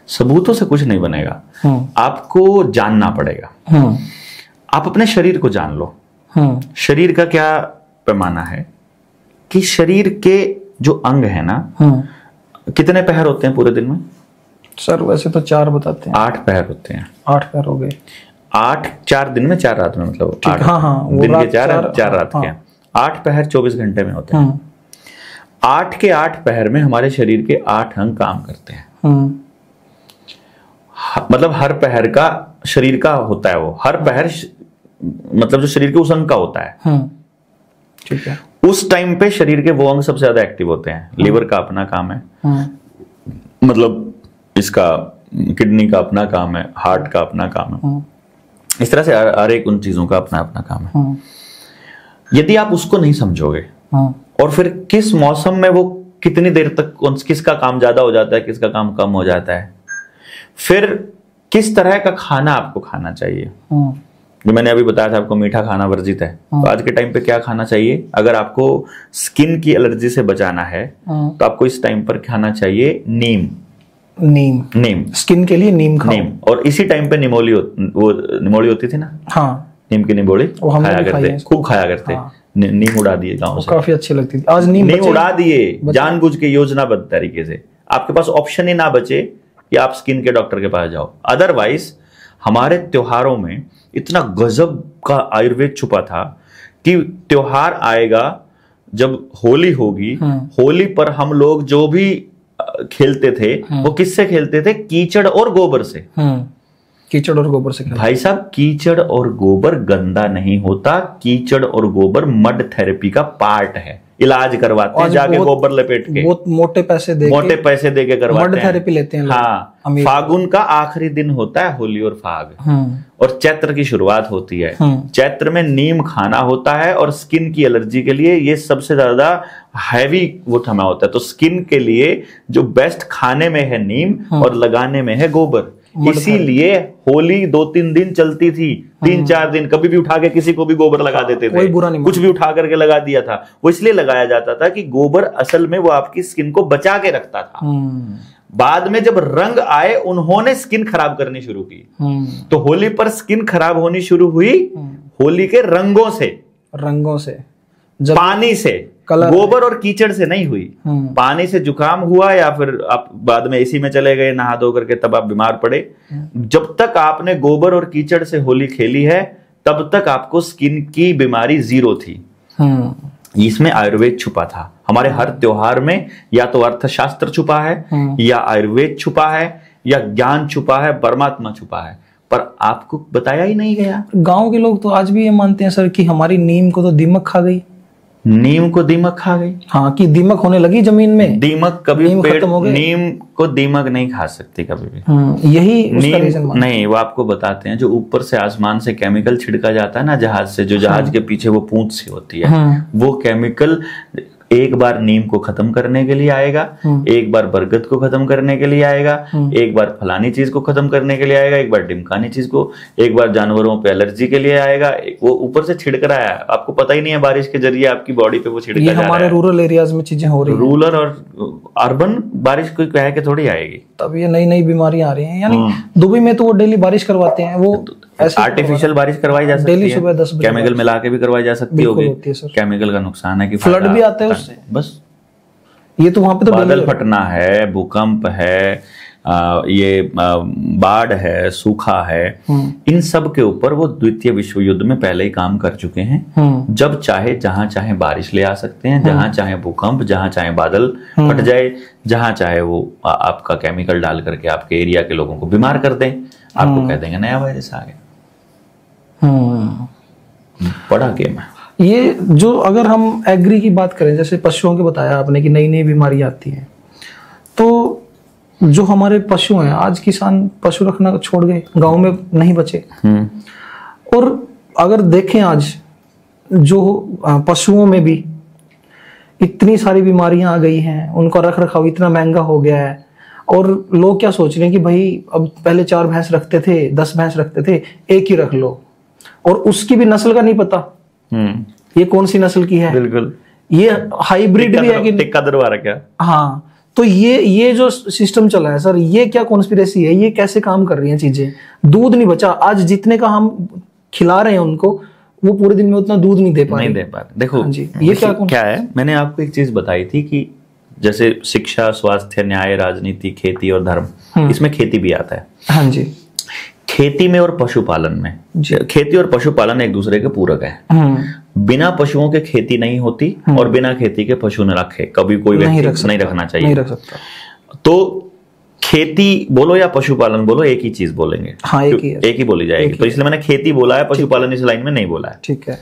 सबूतों से कुछ नहीं बनेगा, आपको जानना पड़ेगा। आप अपने शरीर को जान लो। शरीर का क्या पैमाना है कि शरीर के जो अंग है ना, कितने पहर होते हैं पूरे दिन में? सर वैसे तो 4 बताते हैं। 8 पहर होते हैं। 8 पहर हो गए। 8 4 दिन में 4 रात में, मतलब 8 दिन के 4 रात के। 8 पहर 24 घंटे में होते हैं। 8 के 8 पहर में हमारे शरीर के 8 अंग काम करते हैं। मतलब हर पहर का शरीर का होता है, वो हर पहर मतलब जो शरीर के उस अंग का होता है। ठीक है। उस टाइम पे शरीर के वो अंग सबसे ज्यादा एक्टिव होते हैं। लिवर का अपना काम है, मतलब इसका किडनी का अपना काम है, हार्ट का अपना काम है। इस तरह से हर एक उन चीजों का अपना अपना काम है। यदि आप उसको नहीं समझोगे और फिर किस मौसम में वो कितनी देर तक किसका काम ज्यादा हो जाता है, किसका काम कम हो जाता है, फिर किस तरह का खाना आपको खाना चाहिए। जो मैंने अभी बताया था आपको, मीठा खाना वर्जित है, तो आज के टाइम पे क्या खाना चाहिए? अगर आपको स्किन की एलर्जी से बचाना है तो आपको इस टाइम पर खाना चाहिए नीम। स्किन के लिए नीम खाओ। नीम। और इसी टाइम पे निमोली होती थी ना, नीम की निमोली खाया करते, खूब खाया करते। नीम उड़ा दिए गाँव से, काफी अच्छी लगती थी। आज नीम उड़ा दिए जानबूझ के, योजनाबद्ध तरीके से। आपके पास ऑप्शन ही ना बचे कि आप स्किन के डॉक्टर के पास जाओ। अदरवाइज हमारे त्योहारों में इतना गजब का आयुर्वेद छुपा था कि त्योहार आएगा, जब होली होगी, होली पर हम लोग जो भी खेलते थे वो किससे खेलते थे? कीचड़ और गोबर से। कीचड़ और गोबर से। भाई साहब, कीचड़ और गोबर गंदा नहीं होता। कीचड़ और गोबर मड थेरेपी का पार्ट है। इलाज करवाते हैं जाके गोबर लपेट के, बहुत मोटे पैसे दे के करवाते हैं, मड थेरेपी लेते हैं। हाँ, फागुन का आखिरी दिन होता है होली और फाग, और चैत्र की शुरुआत होती है। चैत्र में नीम खाना होता है, और स्किन की एलर्जी के लिए ये सबसे ज्यादा हैवी वो थमा होता है। तो स्किन के लिए जो बेस्ट खाने में है नीम, और लगाने में है गोबर। इसीलिए होली 2-3 दिन चलती थी, 3-4 दिन। कभी भी उठा के किसी को भी गोबर लगा देते थे, कुछ भी उठा करके लगा दिया था। वो इसलिए लगाया जाता था कि गोबर असल में वो आपकी स्किन को बचा के रखता था। बाद में जब रंग आए, उन्होंने स्किन खराब करनी शुरू की। तो होली पर स्किन खराब होनी शुरू हुई होली के रंगों से, पानी से, गोबर और कीचड़ से नहीं हुई। पानी से जुकाम हुआ, या फिर आप बाद में एसी में चले गए नहा धो करके, तब आप बीमार पड़े। जब तक आपने गोबर और कीचड़ से होली खेली है, तब तक आपको स्किन की बीमारी 0 थी। इसमें आयुर्वेद छुपा था। हमारे हर त्योहार में या तो अर्थशास्त्र छुपा है, या आयुर्वेद छुपा है, या ज्ञान छुपा है, परमात्मा छुपा है, पर आपको बताया ही नहीं गया। गांव के लोग तो आज भी ये मानते हैं सर कि हमारी नीम को तो दीमक खा गई। नीम को दीमक खा गई? हाँ, कि दीमक होने लगी जमीन में। दीमक कभी नीम को दीमक नहीं खा सकती कभी भी। यही नीम नहीं, वो आपको बताते हैं, जो ऊपर से आसमान से केमिकल छिड़का जाता है ना जहाज से, जो जहाज के पीछे वो पूंछ सी होती है, वो केमिकल एक बार नीम को खत्म करने के लिए आएगा, एक बार बरगद को खत्म करने के लिए आएगा, एक बार फलानी चीज को खत्म करने के लिए आएगा, एक बार डिमकानी चीज को, एक बार जानवरों पे एलर्जी के लिए आएगा। वो ऊपर से छिड़क रहा है, आपको पता ही नहीं है, बारिश के जरिए आपकी बॉडी पे वो छिड़का जा रहा है। हमारे रूरल एरियाज में चीजें हो रही है। रूरल और अर्बन बारिश कोई कह के थोड़ी आएगी, तब ये नई नई बीमारियां आ रही हैं। यानी दुबई में तो वो डेली बारिश करवाते हैं, वो आर्टिफिशियल बारिश करवाई जा सकती है, डेली सुबह 10 बजे केमिकल मिला के भी करवाई जा सकती होगी। केमिकल का नुकसान है कि फ्लड भी आता है उससे। बस ये तो वहां पे तो बादल फटना है, भूकंप है, ये बाढ़ है, सूखा है, इन सब के ऊपर वो द्वितीय विश्व युद्ध में पहले ही काम कर चुके हैं। जब चाहे जहां चाहे बारिश ले आ सकते हैं, जहां चाहे भूकंप, जहां चाहे बादल फट जाए, जहां चाहे वो आपका केमिकल डाल करके आपके एरिया के लोगों को बीमार कर दें। आपको कह देंगे नया वायरस आ गया। बड़ा गेम है ये। जो अगर हम एग्री की बात करें, जैसे पशुओं के बताया आपने कि नई नई बीमारी आती है, तो जो हमारे पशु हैं, आज किसान पशु रखना छोड़ गए, गांव में नहीं बचे। और अगर देखें आज जो पशुओं में भी इतनी सारी बीमारियां आ गई हैं, उनका रख रखाव इतना महंगा हो गया है, और लोग क्या सोच रहे हैं कि भाई अब पहले 4 भैंस रखते थे, 10 भैंस रखते थे, एक ही रख लो, और उसकी भी नस्ल का नहीं पता ये कौन सी नस्ल की है। बिल्कुल, ये हाइब्रिड भी है कि टिक्का दरबार क्या। हाँ, तो ये जो सिस्टम चला है सर, ये क्या कॉन्स्पिरेसी है, ये कैसे काम कर रही हैं चीजें? दूध नहीं बचा, आज जितने का हम खिला रहे हैं उनको, वो पूरे दिन में उतना दूध नहीं दे पा रहे। देखो जी, ये क्या है, मैंने आपको एक चीज बताई थी कि जैसे शिक्षा, स्वास्थ्य, न्याय, राजनीति, खेती और धर्म, इसमें खेती भी आता है। हाँ जी। खेती में और पशुपालन में, खेती और पशुपालन एक दूसरे के पूरक है। बिना पशुओं के खेती नहीं होती और बिना खेती के पशु न रखे कभी कोई व्यक्ति नहीं रखना चाहिए। नहीं रख सकता। तो खेती बोलो या पशुपालन बोलो, एक ही चीज बोलेंगे। हाँ, एक ही बोली जाएगी। तो इसलिए मैंने खेती बोला है, पशुपालन इस लाइन में नहीं बोला है। ठीक है।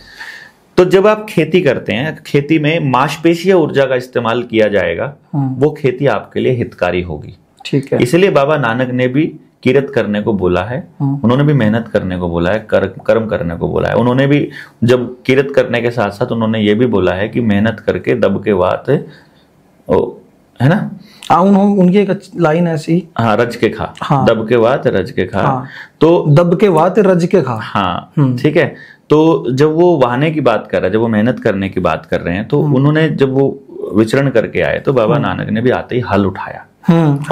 तो जब आप खेती करते हैं, खेती में मांसपेशीय ऊर्जा का इस्तेमाल किया जाएगा, वो खेती आपके लिए हितकारी होगी। ठीक है। इसलिए बाबा नानक ने भी किरत करने को बोला है, उन्होंने भी मेहनत करने को बोला है, कर्म करने को बोला है। उन्होंने भी जब किरत करने के साथ साथ उन्होंने ये भी बोला है कि मेहनत करके दब के वात, है ना, उनकी एक लाइन ऐसी, हाँ, रज के खा। हाँ, दब के वात रज के खा। हाँ, तो दब के वात रज के खा। हाँ, ठीक है। तो जब वो वाहने की बात कर रहे हैं, जब वो मेहनत करने की बात कर रहे हैं, तो उन्होंने जब वो विचरण करके आए तो बाबा नानक ने भी आते ही हल उठाया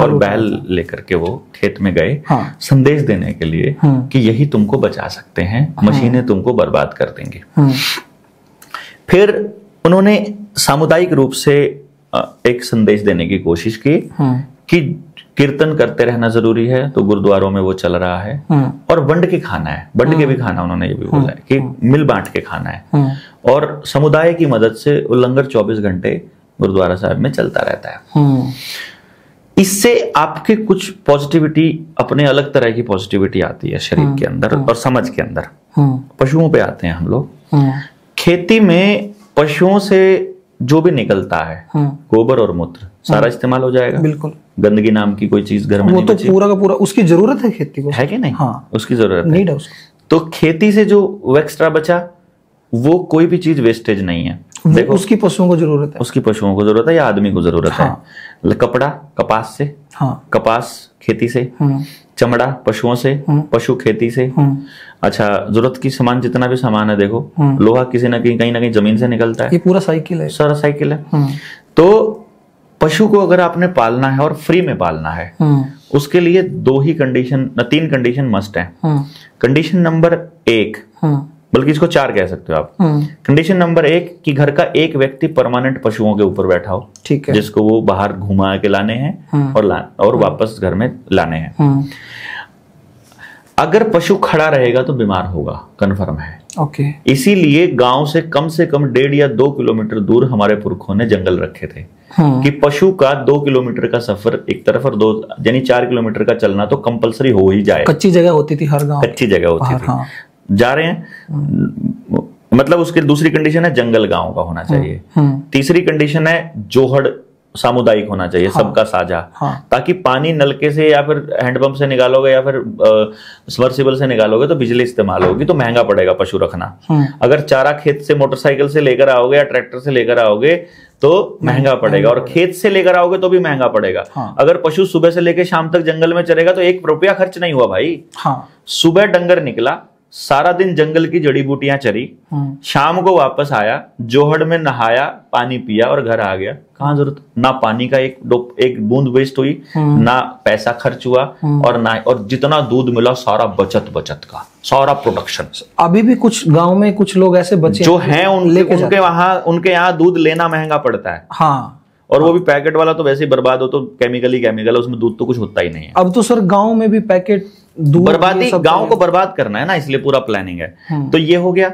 और बैल लेकर के वो खेत में गए, संदेश देने के लिए कि यही तुमको बचा सकते हैं, मशीनें तुमको बर्बाद कर देंगे। फिर उन्होंने सामुदायिक रूप से एक संदेश देने की कोशिश की कि कीर्तन करते रहना जरूरी है, तो गुरुद्वारों में वो चल रहा है, और बंट के खाना है, बंट के भी खाना, उन्होंने ये भी बोला है कि मिल बांट के खाना है, और समुदाय की मदद से लंगर 24 घंटे गुरुद्वारा साहब में चलता रहता है। इससे आपके कुछ पॉजिटिविटी, अपने अलग तरह की पॉजिटिविटी आती है शरीर के अंदर और समझ के अंदर। पशुओं पे आते हैं हम लोग। खेती में पशुओं से जो भी निकलता है, गोबर और मूत्र, सारा इस्तेमाल हो जाएगा। बिल्कुल। गंदगी नाम की कोई चीज घर में वो तो पूरा का पूरा, उसकी जरूरत है खेती को, है कि नहीं? हाँ, उसकी जरूरत नीड है उसको। तो खेती से जो एक्स्ट्रा बचा, वो कोई भी चीज वेस्टेज नहीं है। देखो, उसकी पशुओं को जरूरत है, उसकी पशुओं को जरूरत है या आदमी को जरूरत है। कपड़ा कपास से, कपास खेती से, चमड़ा पशुओं से, पशु खेती से। अच्छा, जरूरत की सामान जितना भी सामान है, देखो लोहा किसी ना कहीं जमीन से निकलता है। ये पूरा साइकिल है, सारा साइकिल है। तो पशु को अगर आपने पालना है और फ्री में पालना है, उसके लिए 3 कंडीशन मस्ट है। कंडीशन नंबर 1, बल्कि इसको 4 कह सकते हो आप। कंडीशन नंबर 1 कि घर का एक व्यक्ति परमानेंट पशुओं के ऊपर बैठा हो, ठीक है, जिसको वो बाहर घुमा के लाने हैं और वापस घर में लाने हैं। अगर पशु खड़ा रहेगा तो बीमार होगा, कन्फर्म है। ओके। इसीलिए गांव से कम 1.5 या 2 किलोमीटर दूर हमारे पुरखों ने जंगल रखे थे कि पशु का 2 किलोमीटर का सफर एक तरफ और 2 यानी 4 किलोमीटर का चलना तो कंपलसरी हो ही जाए। कच्ची जगह होती थी हर गांव, कच्ची जगह होती थी। जा रहे हैं, मतलब उसकी दूसरी कंडीशन है जंगल गांव का होना चाहिए। तीसरी कंडीशन है जोहड़ सामुदायिक होना चाहिए, सबका साझा, ताकि पानी नलके से या फिर हैंडपंप से निकालोगे या फिर सबमर्सिबल से निकालोगे तो बिजली इस्तेमाल होगी, तो महंगा पड़ेगा पशु रखना। अगर चारा खेत से मोटरसाइकिल से लेकर आओगे या ट्रैक्टर से लेकर आओगे तो महंगा पड़ेगा, और खेत से लेकर आओगे तो भी महंगा पड़ेगा। अगर पशु सुबह से लेकर शाम तक जंगल में चलेगा तो 1 रुपया खर्च नहीं हुआ भाई। सुबह डंगर निकला, सारा दिन जंगल की जड़ी बूटियां चरी, शाम को वापस आया, जोहड़ में नहाया, पानी पिया और घर आ गया। कहाँ जरूरत, ना पानी का एक बूंद वेस्ट हुई, ना पैसा खर्च हुआ, और जितना दूध मिला सारा बचत का सारा प्रोडक्शन। अभी भी कुछ गांव में कुछ लोग ऐसे बचे जो हैं उनके यहाँ दूध लेना महंगा पड़ता है। हाँ, और वो भी पैकेट वाला तो वैसे ही बर्बाद हो, तो केमिकल, उसमें दूध तो कुछ होता ही नहीं है। अब तो सर गांव में भी पैकेट दूध, बर्बादी, गांव को बर्बाद करना है ना, इसलिए पूरा प्लानिंग है। तो ये हो गया।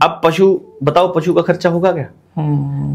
अब पशु, बताओ पशु का खर्चा होगा क्या?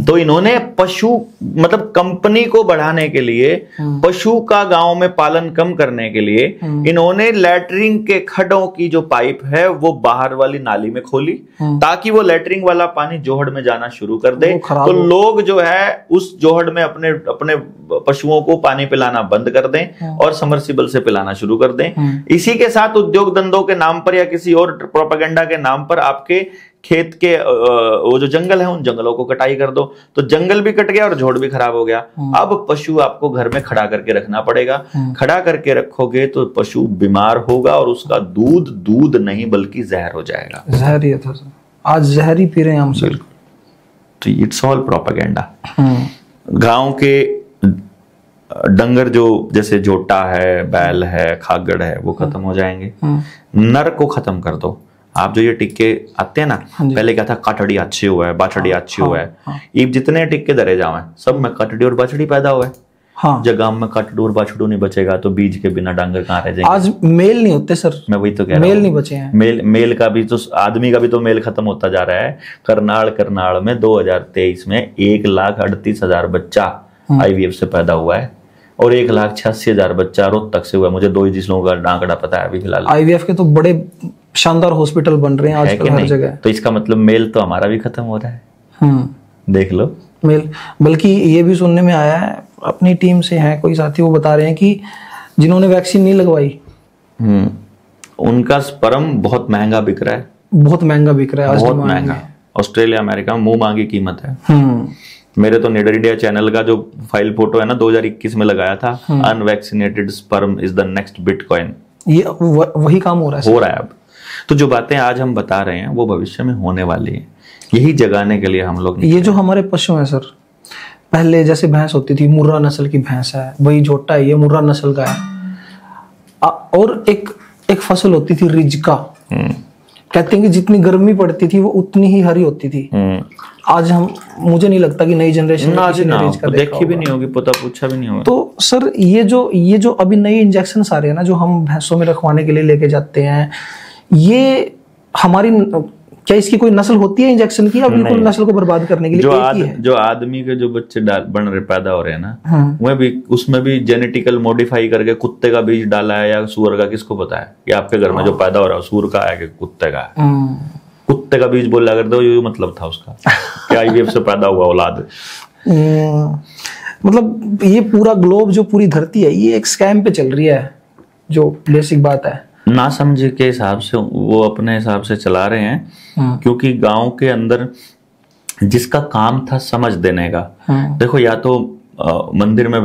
तो इन्होंने पशु, मतलब कंपनी को बढ़ाने के लिए, पशु का गांव में पालन कम करने के लिए, इन्होंने लैटरिंग के खड्डों की जो पाइप है वो बाहर वाली नाली में खोली, ताकि वो लैटरिंग वाला पानी जोहड़ में जाना शुरू कर दे। तो लोग जो है उस जोहड़ में अपने पशुओं को पानी पिलाना बंद कर दें और सबमर्सिबल से पिलाना शुरू कर दें। इसी के साथ उद्योग धंधों के नाम पर या किसी और प्रोपेगेंडा के नाम पर आपके खेत के वो जो जंगल है उन जंगलों को कटाई कर दो, तो जंगल भी कट गया और जोड़ भी खराब हो गया। अब पशु आपको घर में खड़ा करके रखना पड़ेगा। खड़ा करके रखोगे तो पशु बीमार होगा और उसका दूध नहीं बल्कि जहर हो जाएगा। जहर ही था सर, आज जहर ही पी रहे हैं हम सर। तो इट्स ऑल प्रोपेगेंडा। गांव के डंगर जो जैसे जोटा है, बैल है, खागड़ है, वो खत्म हो जाएंगे। नर को खत्म कर दो। आप जो ये टिक्के आते हैं ना, पहले क्या था, काटड़ी अच्छी हुआ है, बाछड़ी अच्छी हुआ है, ये जितने टिक्के धरे जावे सब में काटड़ी और बाछड़ी पैदा हुआ है। हाँ। जब गांव में काटड़ू और बाछड़ू नहीं बचेगा तो बीज के बिना डांगर कहाँ रह जाएंगे। आज मेल नहीं होते सर, मैं वही तो कह रहा हूँ, मेल नहीं बचे हैं। मेल का भी तो, आदमी का भी तो मेल खत्म होता जा रहा है। करनाल में 2023 में 1,38,000 बच्चा IVF से पैदा हुआ है और 1,86,000 बच्चा रोहतक से हुआ। मुझे 2 लोगों का आंकड़ा पता है अभी फिलहाल। IVF के तो बड़े शानदार हॉस्पिटल बन रहे हैं आजकल हर जगह। तो इसका मतलब मेल तो हमारा भी खत्म हो रहा है। देख लो मेल। बल्कि ये भी सुनने में आया है, अपनी टीम से हैं कोई साथी, वो बता रहे हैं कि जिन्होंने वैक्सीन नहीं लगवाई उनका स्पर्म बहुत महंगा बिक रहा है। बहुत महंगा बिक रहा है, बहुत महंगा। ऑस्ट्रेलिया, अमेरिका में मुंह मांगी कीमत है। मेरे तो निडर इंडिया चैनल का जो फाइल फोटो है ना, 2021 में लगाया था, unvaccinated sperm is the next bitcoin. ये वही काम हो रहा है अब। तो जो बातें आज हम बता रहे हैं वो भविष्य में होने वाली है। यही जगाने के लिए हम लोग, ये जो हमारे पशु हैं सर, पहले जैसे भैंस होती थी, मुर्रा नस्ल की भैंस है, वही जोटा है, ये मुर्रा नस्ल का है। और एक फसल होती थी रिजका, कहते हैं कि जितनी गर्मी पड़ती थी वो उतनी ही हरी होती थी। आज मुझे नहीं लगता कि नई जनरेशन देखी भी नहीं होगी, पता पूछा भी नहीं होगा। तो सर ये जो अभी नए इंजेक्शन आ रहे हैं ना, जो हम भैंसों में रखवाने के लिए लेके जाते हैं, ये हमारी क्या इसकी कोई नस्ल होती है इंजेक्शन की, या बिल्कुल नस्ल को बर्बाद करने के लिए? जो आदमी के जो बच्चे बन रहे, पैदा हो रहे हैं ना, वह भी उसमें भी जेनेटिकल मॉडिफाई करके कुत्ते का बीज डाला है या सुअर का, किसको पता है कि आपके घर में जो पैदा हो रहा है सुअर का है कि कुत्ते का है। कुत्ते का बीज बोला कर दो, ये मतलब था उसका कि IVF से पैदा हुआ औलाद। मतलब ये पूरा ग्लोब, जो पूरी धरती है, ये एक स्कैम पे चल रही है, जो बेसिक बात है। ना समझे के हिसाब से वो अपने हिसाब से चला रहे हैं, क्योंकि गांव के अंदर जिसका काम था समझ देने का, देखो या तो मंदिर में